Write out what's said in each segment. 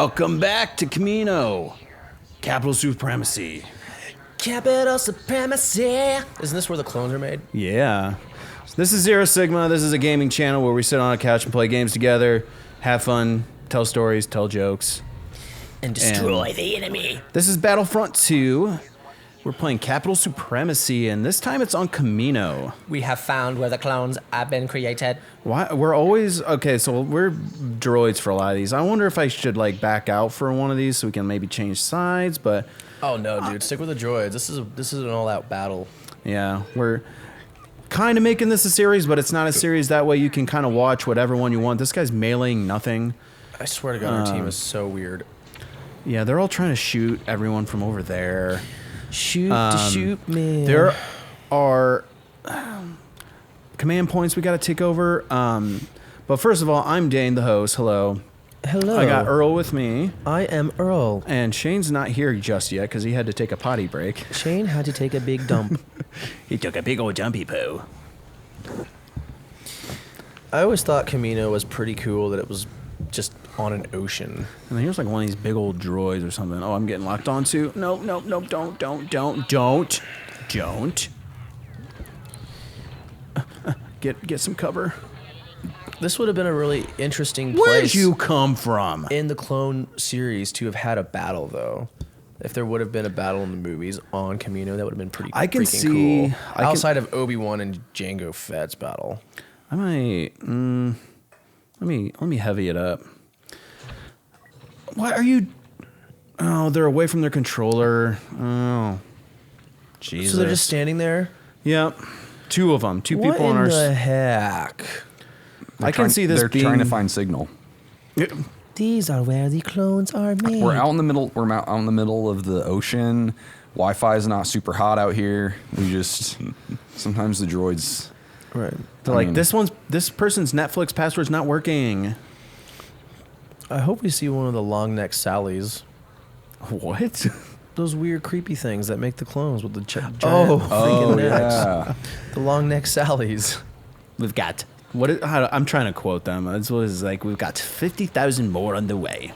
Welcome back to Kamino. Capital Supremacy. Capital Supremacy. Isn't this where the clones are made? Yeah. So this is Zero Sigma. This is a gaming channel where we sit on a couch and play games together, have fun, tell stories, tell jokes. And destroy the enemy. This is Battlefront 2. We're playing Capital Supremacy, and this time it's on Kamino. We have found where the clones have been created. Why we're always okay? So we're droids for a lot of these. I wonder if I should like back out for one of these so we can maybe change sides. But Oh no, dude! Stick with the droids. This is an all-out battle. yeah, we're kind of making this a series, but it's not a series. That way you can kind of watch whatever one you want. This guy's meleeing nothing. I swear to God, our team is so weird. Yeah, they're all trying to shoot everyone from over there. Shoot to shoot, man. There are command points we got to take over. But first of all, I'm Dane, the host. Hello. Hello. I got Earl with me. I am Earl. And Shane's not here just yet because he had to take a potty break. Shane had to take a big dump. He took a big old jumpy poo. I always thought Kamino was pretty cool that it was just on an ocean. And then here's like one of these big old droids or something. Oh, I'm getting locked onto. No, don't. Get some cover. This would have been a really interesting place. Where'd you come from? In the clone series to have had a battle, though. If there would have been a battle in the movies on Kamino, that would have been pretty I can freaking see, cool. Outside of Obi-Wan and Jango Fett's battle. I might. Let me heavy it up. What are you? Oh, they're away from their controller. Oh, Jesus. So they're just standing there? Yep. Two of them. Two What people on our. in the heck? I can see this They're being. trying to find signal. These are where the clones are made. We're out in the middle. We're out in the middle of the ocean. Wi-Fi is not super hot out here. We just sometimes the droids. Right. They're like, this person's Netflix password's not working. I hope we see one of the long neck Sallys. What? Those weird, creepy things that make the clones with the giant Oh, freaking necks. yeah. The long neck Sallys. We've got I'm trying to quote them. It's what it's like. We've got 50,000 more on the way.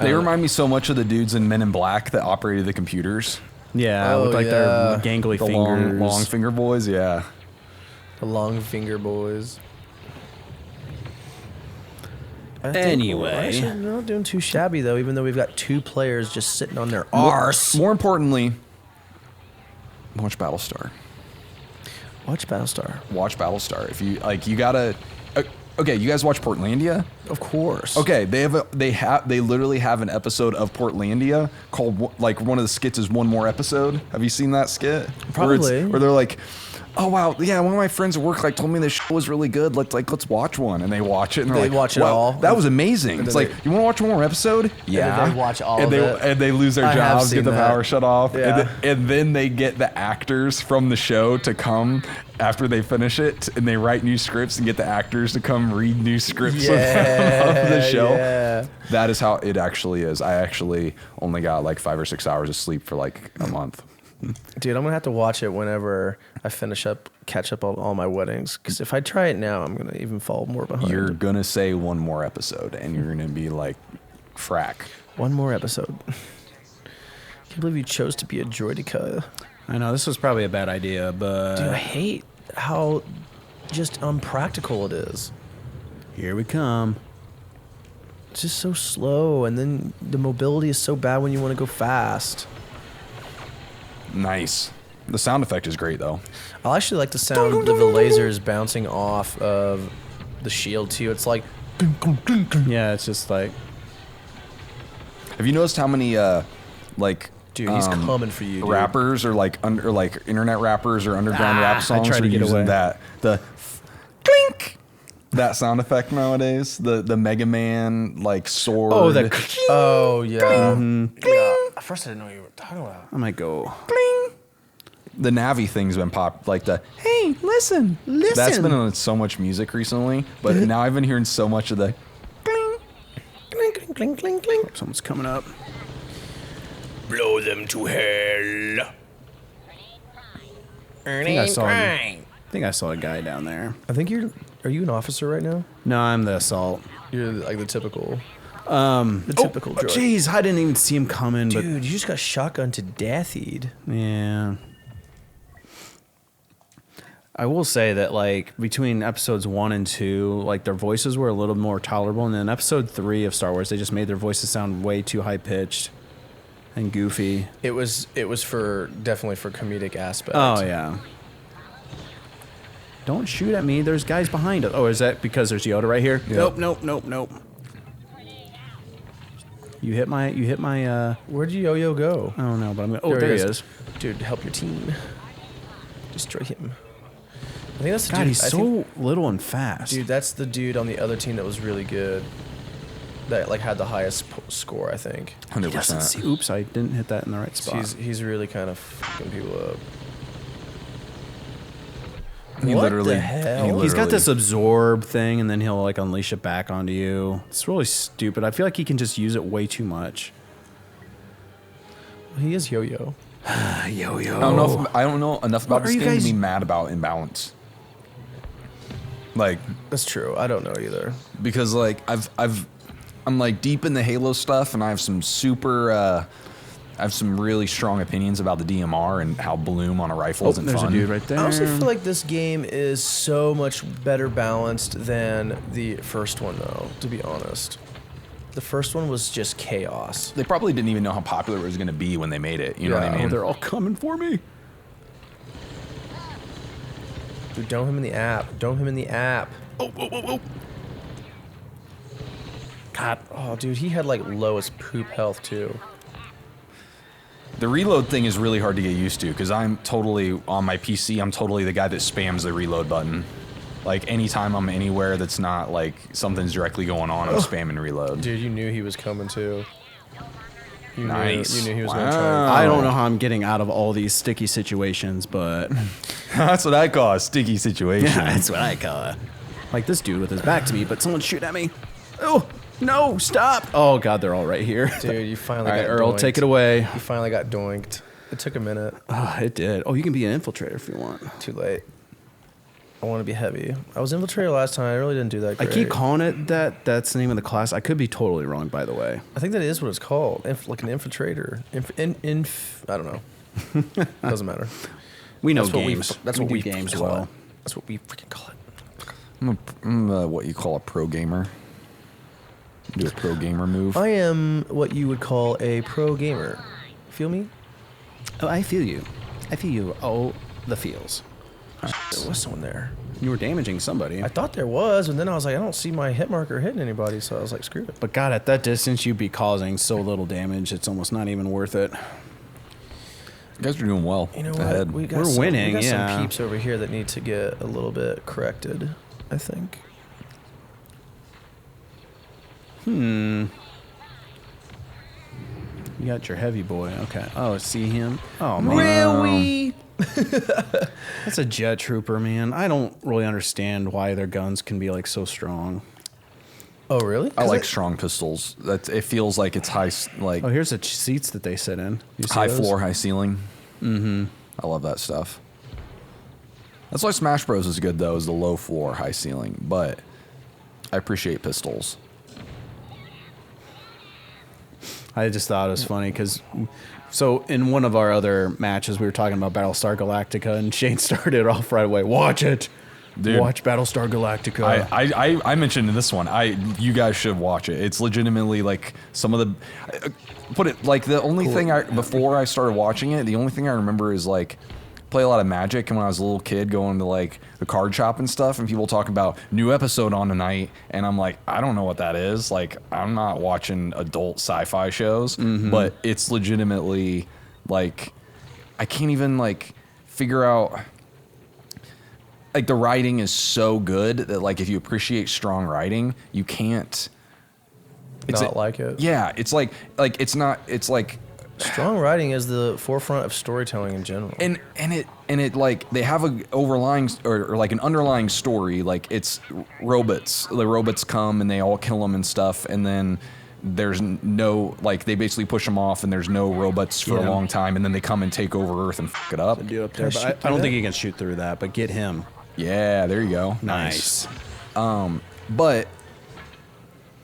They remind me so much of the dudes in Men in Black that operated the computers. Yeah, Oh, with like their gangly The fingers. long finger boys. Yeah. The long finger boys. I think Anyway. actually, they're not doing too shabby, though, even though we've got two players just sitting on their arse. More importantly, watch Battlestar. Watch Battlestar. Watch Battlestar. If you like, you gotta. Okay, you guys watch Portlandia? Of course. Okay, they literally have an episode of Portlandia called, like, one of the skits is One More Episode. Have you seen that skit? Probably. Where they're like, oh wow, yeah, one of my friends at work like told me this show was really good. Let's watch one, and they watch it. And they're They like, watch it wow, all? That was amazing. It's then like, you want to watch one more episode? Yeah. they watch all and of it. And they lose their I have jobs, get seen the that. power shut off, Yeah. and then they get the actors from the show to come after they finish it, and they write new scripts and get the actors to come read new scripts of the show. Yeah. That is how it actually is. I actually only got like 5 or 6 hours of sleep for like a month. Dude, I'm gonna have to watch it whenever I catch up on all my weddings. Because if I try it now, I'm gonna even fall more behind. You're gonna say one more episode, and you're gonna be like, frack. One more episode. Can't believe you chose to be a droidica. I know this was probably a bad idea, but Dude, I hate how just unpractical it is. here we come. It's just so slow, and then the mobility is so bad when you want to go fast. Nice. The sound effect is great though. I actually like the sound of the lasers bouncing off of the shield too. It's like, Yeah, it's just like Have you noticed how many like dude, he's coming for you, dude. rappers or like internet rappers or underground rap I songs tried to are get using away. the clink, that sound effect nowadays? The Mega Man like sword. oh the. Oh yeah. Yeah. At first I didn't know what you were talking about. I might go. Cling. The Navi thing's been pop, like the hey, listen. That's been in so much music recently, but now I've been hearing so much of the cling. Clink, clink, clink, clink, clink. Someone's coming up. Blow them to hell. I think I saw a guy down there. I think are you an officer right now? No, I'm the assault. You're like the typical. The typical droid. Jeez, I didn't even see him coming. Dude, you just got shotgun to deathied. But yeah. I will say that, like, between episodes 1 and 2, like, their voices were a little more tolerable. And then episode 3 of Star Wars, they just made their voices sound way too high-pitched and goofy. It was definitely for comedic aspect. Oh, yeah. Don't shoot at me. There's guys behind us. Oh, is that because there's Yoda right here? Yep. Nope. You hit my, Where'd your yo-yo go? I don't know, but I'm gonna, there he is. Dude, help your team. Destroy him. I think that's the God, dude. he's so little and fast. Dude, that's the dude on the other team that was really good. That like had the highest score, I think. 100%. He doesn't see. Oops, I didn't hit that in the right spot. He's really kind of fucking people up. He What literally, the hell? He's got this absorb thing, and then he'll like unleash it back onto you. It's really stupid. I feel like he can just use it way too much. He is yo-yo. Yo-yo. I don't know enough about What this are you game guys- to be mad about imbalance. Like, That's true. I don't know either. because like I'm like deep in the Halo stuff, and I have some really strong opinions about the DMR and how bloom on a rifle Oh, isn't there's fun. a dude right there. I honestly feel like this game is so much better balanced than the first one, though, to be honest. The first one was just chaos. They probably didn't even know how popular it was going to be when they made it. You know what I Yeah. mean? Oh, they're all coming for me. Dude, don't him in the app. Don't him in the app. Oh. God. Oh, dude, he had like lowest poop health, too. The reload thing is really hard to get used to because I'm totally on my PC. I'm totally the guy that spams the reload button. Like anytime I'm anywhere that's not like something's directly going on, I'm spamming reload. Dude, you knew he was coming, too. You Nice. Knew he was going Wow. to try. I don't know how I'm getting out of all these sticky situations, but That's what I call a sticky situation. that's what I call it. Like this dude with his back to me, but someone's shooting at me. Oh, no, stop. Oh, God, they're all right here. Dude, you finally All right, got Earl, doinked. take it away. You finally got doinked. It took a minute. It did. Oh, you can be an infiltrator if you want. Too late. I want to be heavy. I was infiltrator last time. I really didn't do that I great. keep calling it that. That's the name of the class. I could be totally wrong, by the way. I think that is what it's called. Like an infiltrator. I don't know. Doesn't matter. We know That's what we- games. that's we what do we games call well. it. That's what we freaking call it. I'm what you call a pro gamer. Do a pro gamer move. I am what you would call a pro gamer. Feel me? Oh, I feel you. I feel you. Oh, the feels. There was someone there. You were damaging somebody. I thought there was, and then I was like, I don't see my hit marker hitting anybody, so I was like, screw it. But God, at that distance, you'd be causing so little damage. It's almost not even worth it. You guys are doing well. You know what? Ahead. We're winning, We got yeah. some peeps over here that need to get a little bit corrected, I think. You got your heavy boy. Okay. Oh, see him? Oh, man. Really? That's a jet trooper, man. I don't really understand why their guns can be like so strong. Oh, really? I like strong pistols. It feels like it's high, like Oh, here's the seats that they sit in. You see high those? floor, high ceiling. Mm-hmm. I love that stuff. That's why Smash Bros is good though, is the low floor, high ceiling. But I appreciate pistols. I just thought it was funny because, so in one of our other matches, we were talking about Battlestar Galactica, and Shane started off right away. Watch it, Dude. watch Battlestar Galactica. I mentioned in this one. You guys should watch it. It's legitimately like some of the put it like the only thing before I started watching it, the only thing I remember is like play a lot of Magic, and when I was a little kid going to like the card shop and stuff, and people talk about new episode on tonight, and I'm like, I don't know what that is. Like, I'm not watching adult sci-fi shows, but it's legitimately like I can't even like figure out. Like the writing is so good that like if you appreciate strong writing, you can't Not like it. Yeah, it's like it's not. It's like Strong writing is the forefront of storytelling in general. and it like they have a overlying or like an underlying story. Like it's robots. The robots come and they all kill them and stuff, and then there's no like they basically push them off, and there's no robots for a Yeah. long time, and then they come and take over Earth and fuck it up. Dude up there, Can I but I shoot through don't think that? he can shoot through that. But get him. Yeah, there you go. Nice. But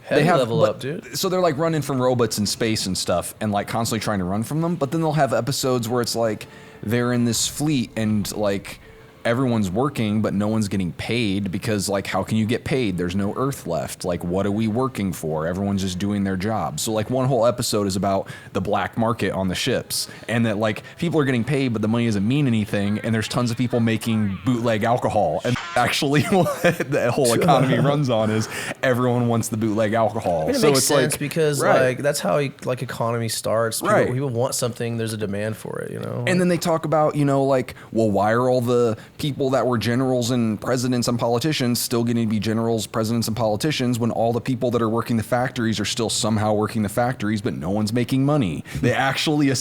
Heavy level up, dude. So they're like running from robots in space and stuff, and like constantly trying to run from them. But then they'll have episodes where it's like they're in this fleet and like everyone's working, but no one's getting paid because like, how can you get paid? There's no Earth left. Like, what are we working for? Everyone's just doing their job. So like one whole episode is about the black market on the ships, and that like people are getting paid, but the money doesn't mean anything. And there's tons of people making bootleg alcohol, and actually what the whole economy runs on is everyone wants the bootleg alcohol. I mean, it so makes it's sense like, because right. like that's how like economy starts. People want something. There's a demand for it, you know. And then they talk about, you know, like, well, why are all the people that were generals and presidents and politicians still getting to be generals, presidents, and politicians when all the people that are working the factories are still somehow working the factories, but no one's making money? They actually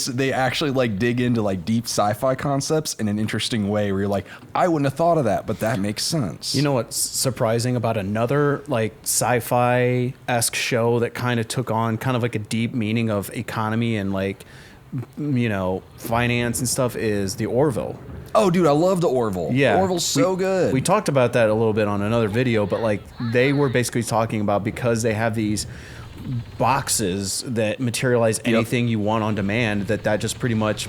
like dig into like deep sci-fi concepts in an interesting way where you're like, I wouldn't have thought of that, but that makes sense. You know what's surprising about another like sci-fi-esque show that kind of took on kind of like a deep meaning of economy and like, you know, finance and stuff is the Orville. Oh, dude, I love the Orville. Yeah. Orville's so good. We talked about that a little bit on another video, but like they were basically talking about because they have these boxes that materialize anything you want on demand, that just pretty much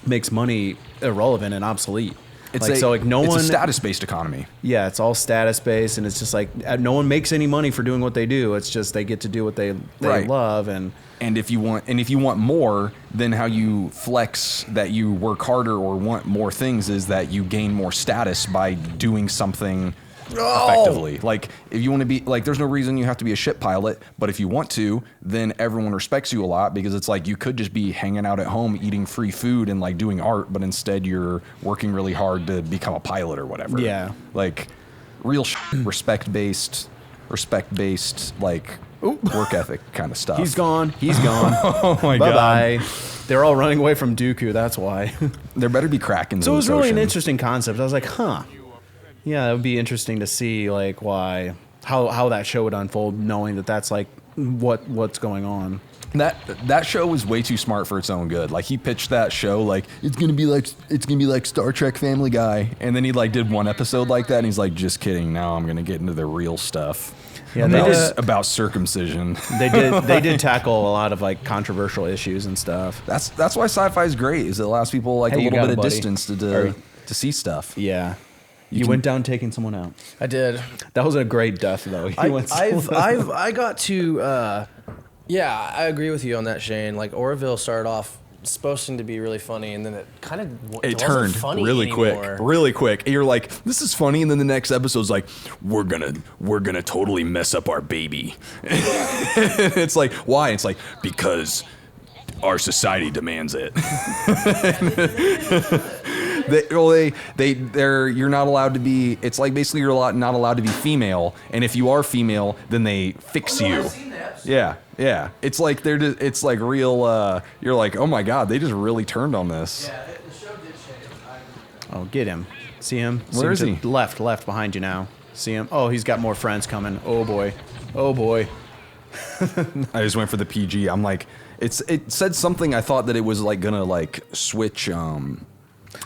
makes money irrelevant and obsolete. It's like, it's a status-based economy. Yeah, it's all status-based, and it's just like no one makes any money for doing what they do. It's just they get to do what they Right. love, and if you want more, then how you flex that you work harder or want more things is that you gain more status by doing something effectively. Like if you want to be like, there's no reason you have to be a ship pilot, but if you want to, then everyone respects you a lot because it's like you could just be hanging out at home eating free food and like doing art, but instead you're working really hard to become a pilot or whatever. Yeah. Like real respect-based like work ethic kind of stuff. he's gone. Oh my god. Bye-bye. They're all running away from Dooku, that's why. There better be cracking. So it was really an interesting concept. I was like, huh. Yeah, it would be interesting to see like how that show would unfold, knowing that that's like what's going on. That show was way too smart for its own good. Like he pitched that show like it's gonna be like Star Trek Family Guy, and then he like did one episode like that, and he's like, just kidding. Now I'm gonna get into the real stuff. Yeah, about circumcision. They did tackle a lot of like controversial issues and stuff. That's why sci-fi is great. Is it allows people like a little bit of buddy. distance to see stuff. Yeah. You went down taking someone out. I did. That was a great death, though. I got to. Yeah, I agree with you on that, Shane. Like Orville started off supposed to be really funny, and then it kind of it wasn't turned funny really anymore. quick. And you're like, this is funny, and then the next episode's like, we're gonna totally mess up our baby. It's like, why? It's like, because our society demands it. You're not allowed to be. It's like basically you're not allowed to be female, and if you are female, then they fix you. Yeah. It's like it's like real. You're like, oh my god, they just really turned on this. Yeah, the show did change. Oh, get him. See him? Where is he? Left behind you now. See him? Oh, he's got more friends coming. Oh boy. I just went for the PG. I'm like, it said something. I thought that it was like gonna like switch.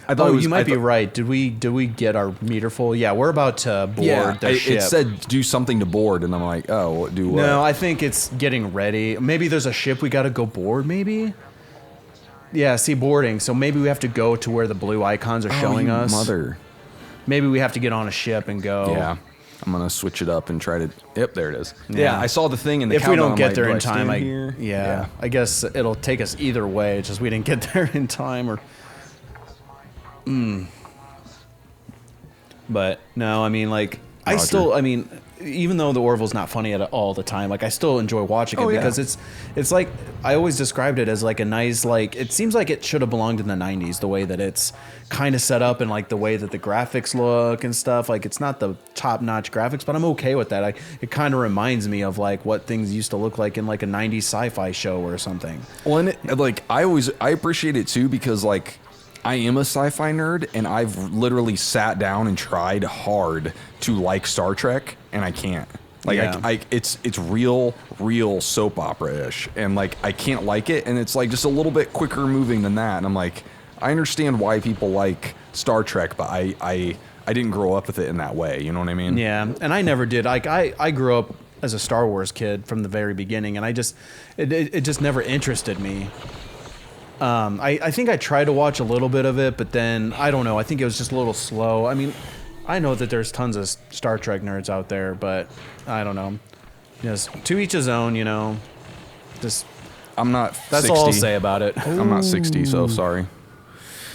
I thought you might be right. Did we get our meter full? Yeah, we're about to board the ship. It said do something to board, and I'm like, oh, do what? No, I think it's getting ready. Maybe there's a ship we got to go board. Maybe. Yeah, see boarding. So maybe we have to go to where the blue icons are showing us. Mother. Maybe we have to get on a ship and go. Yeah. I'm gonna switch it up and try to. Yep, there it is. Yeah. I saw the thing in the. If we don't countdown, get I'm there like, in do I time, stand here? Yeah, I guess it'll take us either way. It's just we didn't get there in time, or. But no, I mean, like, even though the Orville's not funny at all the time, like I still enjoy watching it because it's like I always described it as like a nice, like it seems like it should have belonged in the 90s, the way that it's kind of set up and like the way that the graphics look and stuff. Like it's not the top-notch graphics, but I'm okay with that. It kind of reminds me of like what things used to look like in like a 90s sci-fi show or something. Well, and like I appreciate it too because like I am a sci-fi nerd, and I've literally sat down and tried hard to like Star Trek, and I can't. Like, it's real soap opera-ish, and like I can't like it, and it's like just a little bit quicker moving than that. And I'm like, I understand why people like Star Trek, but I didn't grow up with it in that way. You know what I mean? Yeah, and I never did. Like I grew up as a Star Wars kid from the very beginning, and it just never interested me. I think I tried to watch a little bit of it, but then I don't know. I think it was just a little slow. I mean, I know that there's tons of Star Trek nerds out there, but I don't know. Just to each his own, you know. Just I'm not. That's 60. all I'll say about it. I'm not 60, so sorry.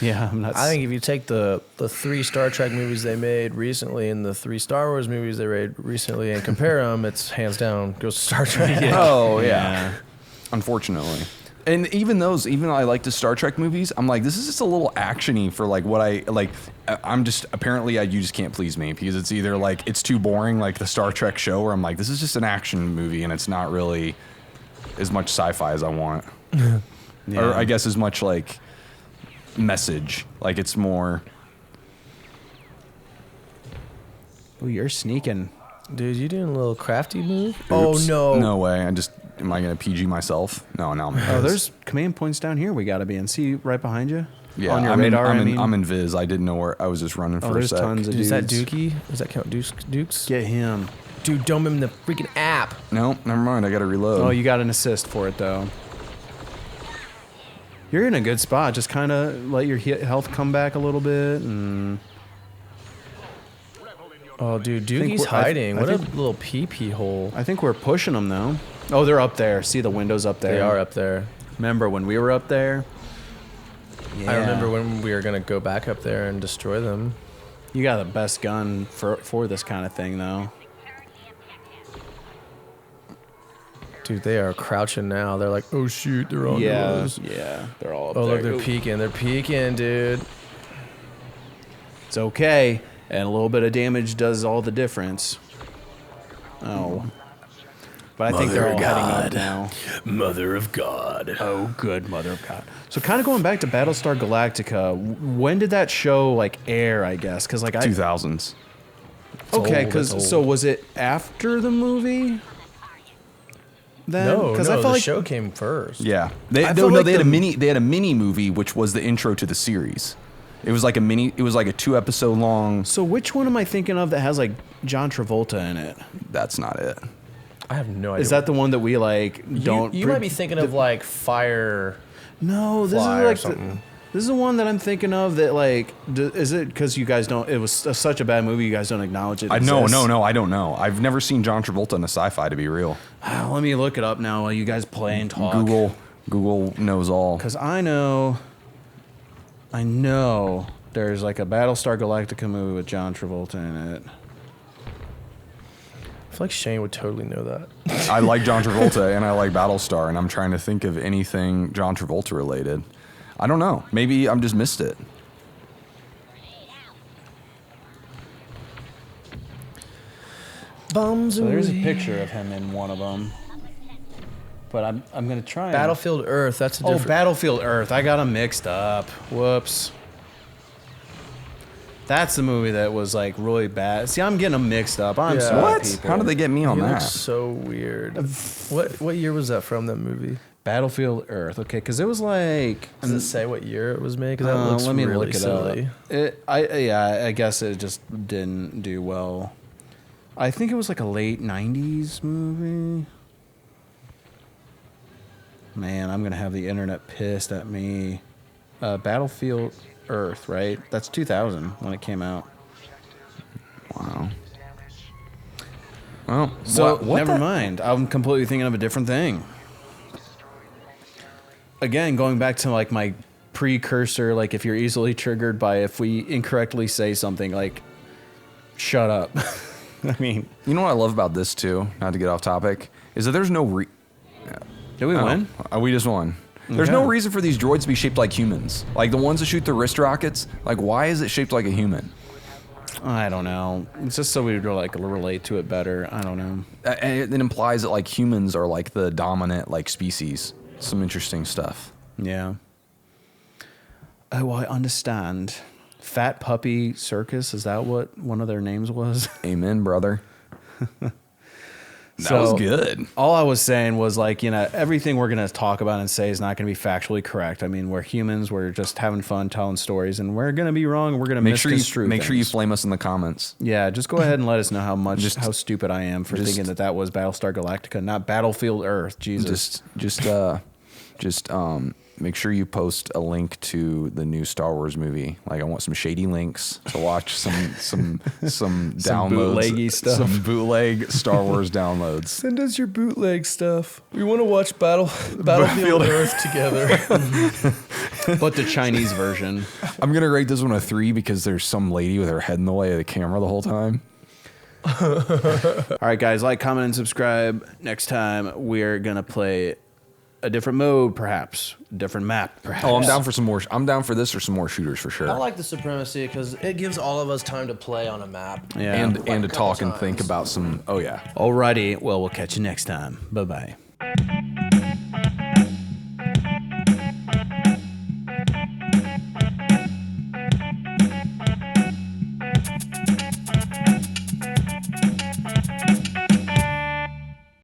Yeah, I'm not. I think if you take the 3 Star Trek movies they made recently and the 3 Star Wars movies they made recently and compare them, it's hands down goes to Star Trek. Yeah. Oh yeah. Unfortunately. And even though I like the Star Trek movies, I'm like, this is just a little actiony for like what I like. I'm just apparently you just can't please me because it's either like it's too boring like the Star Trek show, or I'm like, this is just an action movie and it's not really as much sci-fi as I want, or I guess as much like message. Like it's more. Oh, you're sneaking. Dude, you doing a little crafty move? Oops. Oh no. No way. Am I gonna PG myself? No. Oh, there's command points down here. We gotta be and see right behind you. Yeah, on your I'm radar. I'm in Viz. I didn't know where I was just running for a there's sec. tons of Dude, is that dudes. Dookie? Does that count Dukes? Get him. Dude, don't in the freaking app. No, never mind. I gotta reload. Oh, you got an assist for it though. You're in a good spot. Just kind of let your health come back a little bit, and Oh, dude, think Dookie's we're- hiding. I What a think- little pee hole. I think we're pushing them though. Oh, they're up there. See the windows up there. They are up there. Remember when we were up there? Yeah. I remember when we were gonna go back up there and destroy them. You got the best gun for this kind of thing though. Dude, they are crouching now. They're like, oh shoot, they're on us. Yeah. They're all up Oh there. look, they're Ooh. peeking. They're peeking, dude. It's okay, and a little bit of damage does all the difference. Oh. But I think they're all heading up now. Mother of God. Oh, good Mother of God. So kind of going back to Battlestar Galactica, when did that show like air, I guess? Because like 2000s. Okay, old, it's because so old. was it after the movie? Then? No, I felt the like show came first. Yeah. I felt like they had the- a mini movie which was the intro to the series. It was like a 2-episode long. So which one am I thinking of that has like John Travolta in it? That's not it. I have no idea. Is that the one that we like don't? You might be thinking of like Fire. No, this is Fly or like something. this is the one that I'm thinking of that like is it because you guys don't? It was such a bad movie. You guys don't acknowledge it. No, exists? I don't know. I've never seen John Travolta in a sci-fi, to be real. Let me look it up now while you guys play and talk. Google knows all. Because I know there's like a Battlestar Galactica movie with John Travolta in it. I feel like Shane would totally know that. I like John Travolta and I like Battlestar, and I'm trying to think of anything John Travolta related. I don't know. Maybe I'm just missed it. Bums So there's a picture of him in one of them. But I'm gonna try. and- Battlefield Earth. That's a Oh, different. Battlefield Earth. I got them mixed up. Whoops. That's the movie that was like really bad. See, I'm getting them mixed up. I'm Yeah. sorry, What? people. How did they get me on You look that? so weird. What year was that from? That movie? Battlefield Earth. Okay, because it was like. Does it say what year it was made? Because that looks let me really look it silly. up. I guess it just didn't do well. I think it was like a late '90s movie. Man, I'm gonna have the internet pissed at me. Battlefield Earth, right? That's 2000 when it came out. Wow. Well, So what never the- mind. I'm completely thinking of a different thing. Again, going back to like my precursor, like if you're easily triggered by if we incorrectly say something, like shut up. I mean, You know what I love about this too? Not to get off topic, is that there's no did we win? We just won. There's Okay. no reason for these droids to be shaped like humans. Like the ones that shoot the wrist rockets. Like, why is it shaped like a human? I don't know. It's just so we would like relate to it better. I don't know. And it implies that like humans are like the dominant like species. Some interesting stuff. Yeah. Oh, I understand. Fat Puppy Circus, is that what one of their names was? Amen, brother. That was good. All I was saying was like, everything we're going to talk about and say is not going to be factually correct. I mean, we're humans. We're just having fun telling stories, and we're going to be wrong. We're going to misconstrue Make sure you things. flame us in the comments. Yeah, just go ahead and let us know how stupid I am for thinking that was Battlestar Galactica, not Battlefield Earth. Jesus. Just make sure you post a link to the new Star Wars movie. Like, I want some shady links to watch some downloads, bootleggy stuff. some bootleg Star Wars downloads. Send us your bootleg stuff. We want to watch Battlefield Earth together. But the Chinese version. I'm gonna rate this one a 3 because there's some lady with her head in the way of the camera the whole time. All right, guys, like, comment, and subscribe. Next time we're gonna play a different mode, perhaps a different map, perhaps. Oh, I'm down for some more. I'm down for this or some more shooters for sure. I like the Supremacy because it gives all of us time to play on a map. Yeah. and to talk and think about some. Oh yeah. Alrighty, well, we'll catch you next time. Bye bye.